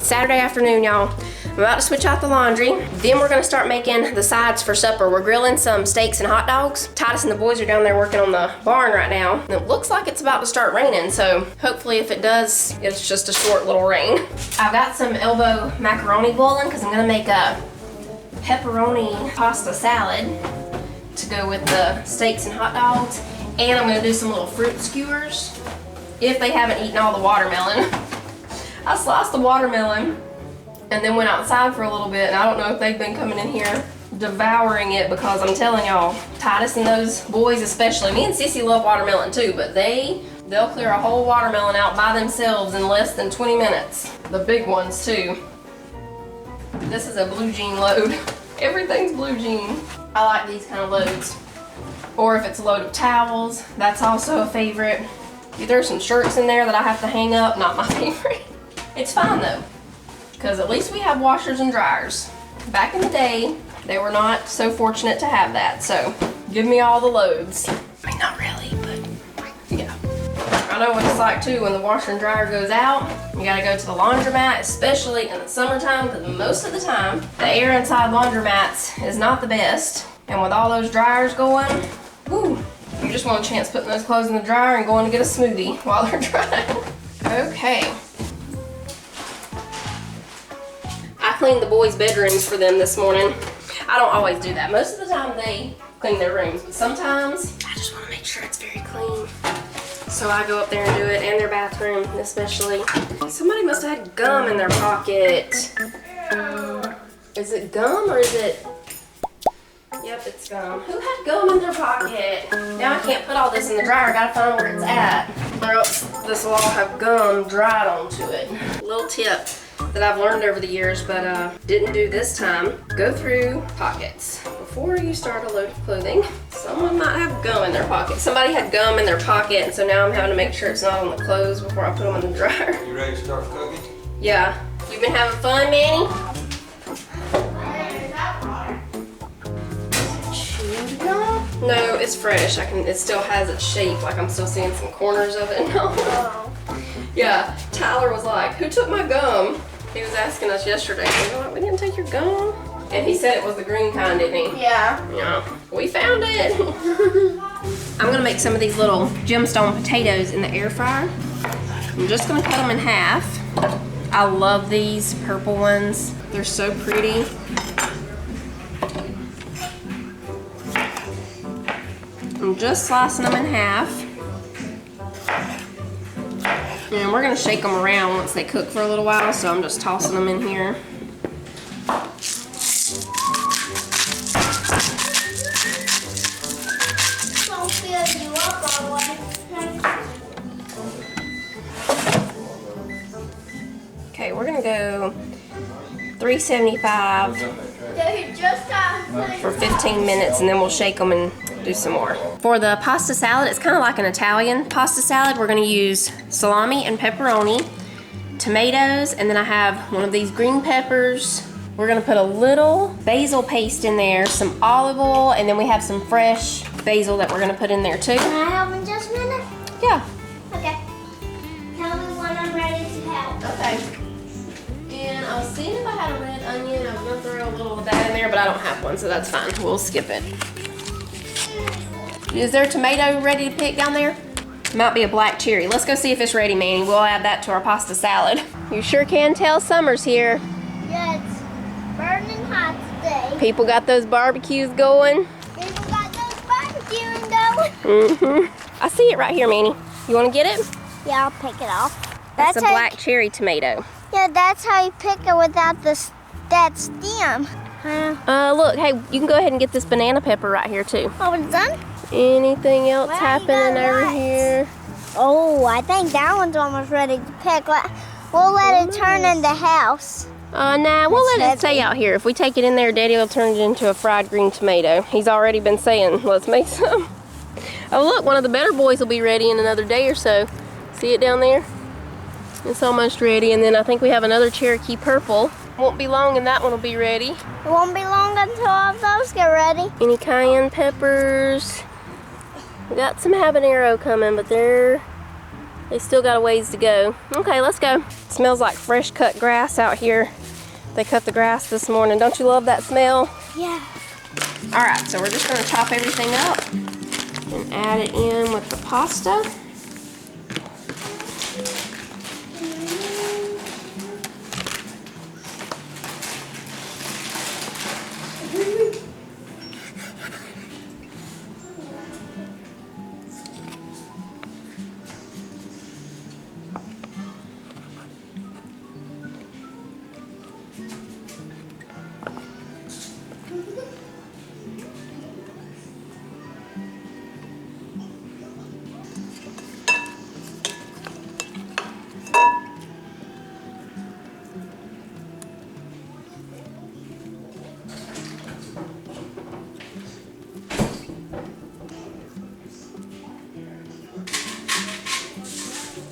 Saturday afternoon, y'all. I'm about to switch out the laundry. Then we're gonna start making the sides for supper. We're grilling some steaks and hot dogs. Titus and the boys are down there working on the barn right now. And it looks like it's about to start raining, so hopefully if it does, it's just a short little rain. I've got some elbow macaroni boiling because I'm gonna make a pepperoni pasta salad to go with the steaks and hot dogs. And I'm gonna do some little fruit skewers if they haven't eaten all the watermelon. I sliced the watermelon and then went outside for a little bit, and I don't know if they've been coming in here devouring it, because I'm telling y'all, Titus and those boys especially, me and Sissy love watermelon too, but they'll clear a whole watermelon out by themselves in less than 20 minutes. The big ones too. This is a blue jean load. Everything's blue jean. I like these kind of loads. Or if it's a load of towels, that's also a favorite. There's some shirts in there that I have to hang up, not my favorite. It's fine though, because at least we have washers and dryers. Back in the day, they were not so fortunate to have that, so give me all the loads. I mean, not really, but yeah. I know what it's like too when the washer and dryer goes out. You gotta go to the laundromat, especially in the summertime, because most of the time, the air inside laundromats is not the best. And with all those dryers going, whoo, you just want a chance putting those clothes in the dryer and going to get a smoothie while they're drying. Okay. I cleaned the boys' bedrooms for them this morning. I don't always do that. Most of the time they clean their rooms, but sometimes I just want to make sure it's very clean. So I go up there and do it, and their bathroom especially. Somebody must have had gum in their pocket. Is it gum or is it? Yep, it's gum. Who had gum in their pocket? Now I can't put all this in the dryer. I gotta find where it's at, or else this will all have gum dried onto it. Little tip that I've learned over the years, but didn't do this time. Go through pockets before you start a load of clothing. Someone might have gum in their pocket. Somebody had gum in their pocket, and so now I'm having to make sure it's not on the clothes before I put them in the dryer. You ready to start cooking? Yeah. You been having fun, Manny? Chewed gum? No, it's fresh. It still has its shape. Like I'm still seeing some corners of it. No. Yeah. Tyler was like, "Who took my gum?" He was asking us yesterday. We were like, "We didn't take your gum." And he said it was the green kind, didn't he? Yeah. Yeah. We found it. I'm gonna make some of these little gemstone potatoes in the air fryer. I'm just gonna cut them in half. I love these purple ones. They're so pretty. I'm just slicing them in half. And we're gonna shake them around once they cook for a little while, so I'm just tossing them in here. Don't fill you up all the way. Okay, we're gonna go 375 for 15 minutes, and then we'll shake them and do some more. For the pasta salad, it's kind of like an Italian pasta salad. We're gonna use salami and pepperoni, tomatoes, and then I have one of these green peppers. We're gonna put a little basil paste in there, some olive oil, and then we have some fresh basil that we're gonna put in there too. Can I help in just a minute? Yeah. Okay. Tell me when I'm ready to help. Okay. And I was seeing if I had a red onion. I was gonna throw a little of that in there, but I don't have one, so that's fine. We'll skip it. Is there a tomato ready to pick down there? Might be a black cherry. Let's go see if it's ready, Manny. We'll add that to our pasta salad. You sure can tell summer's here. Yeah, it's burning hot today. People got those barbecues going. People got those barbecuing going. I see it right here, Manny. You want to get it? Yeah, I'll pick it off. That's a how black cherry tomato. Yeah, that's how you pick it without that stem. Look, hey, you can go ahead and get this banana pepper right here too. Oh, it's done? Anything else Where you happening got over what? here? Oh, I think that one's almost ready to pick. We'll let it turn into house. Nah, we'll let it heavy. stay out here. If we take it in there, Daddy will turn it into a fried green tomato. He's already been saying, let's make some. Oh look, one of the better boys will be ready in another day or so. See it down there? It's almost ready. And then I think we have another Cherokee purple. Won't be long and that one will be ready. It won't be long until all of those get ready. Any cayenne peppers? We got some habanero coming, but they're They still got a ways to go. Okay, let's go. It smells like fresh cut grass out here. They cut the grass this morning. Don't you love that smell? Yeah. All right, so we're just gonna chop everything up and add it in with the pasta.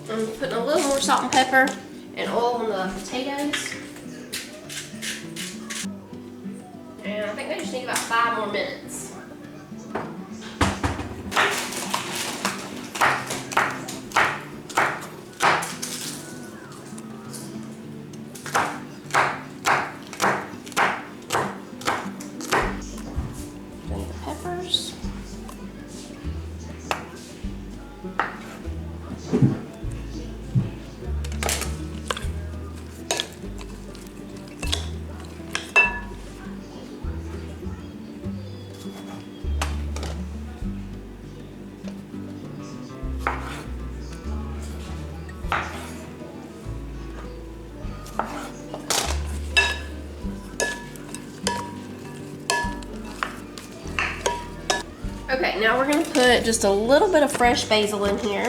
I'm putting a little more salt and pepper and oil on the potatoes. And I think they just need about 5 more minutes. Then the peppers. Okay, now we're gonna put just a little bit of fresh basil in here.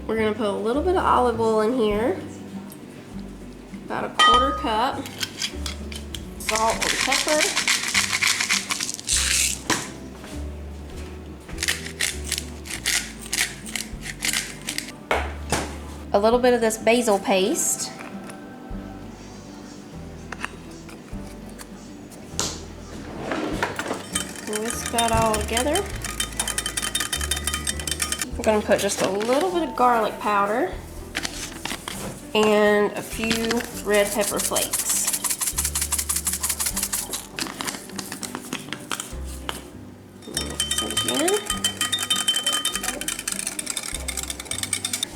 We're gonna put a little bit of olive oil in here, about a 1/4 cup, salt and pepper. A little bit of this basil paste. Whisk that all together. I'm going to put just a little bit of garlic powder and a few red pepper flakes. Mix it again.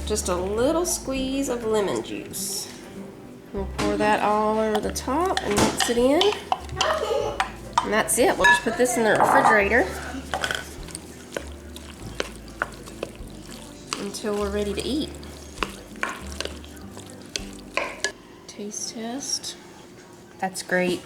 Just a little squeeze of lemon juice. We'll pour that all over the top and mix it in. And that's it. We'll just put this in the refrigerator until we're ready to eat. Taste test. That's great.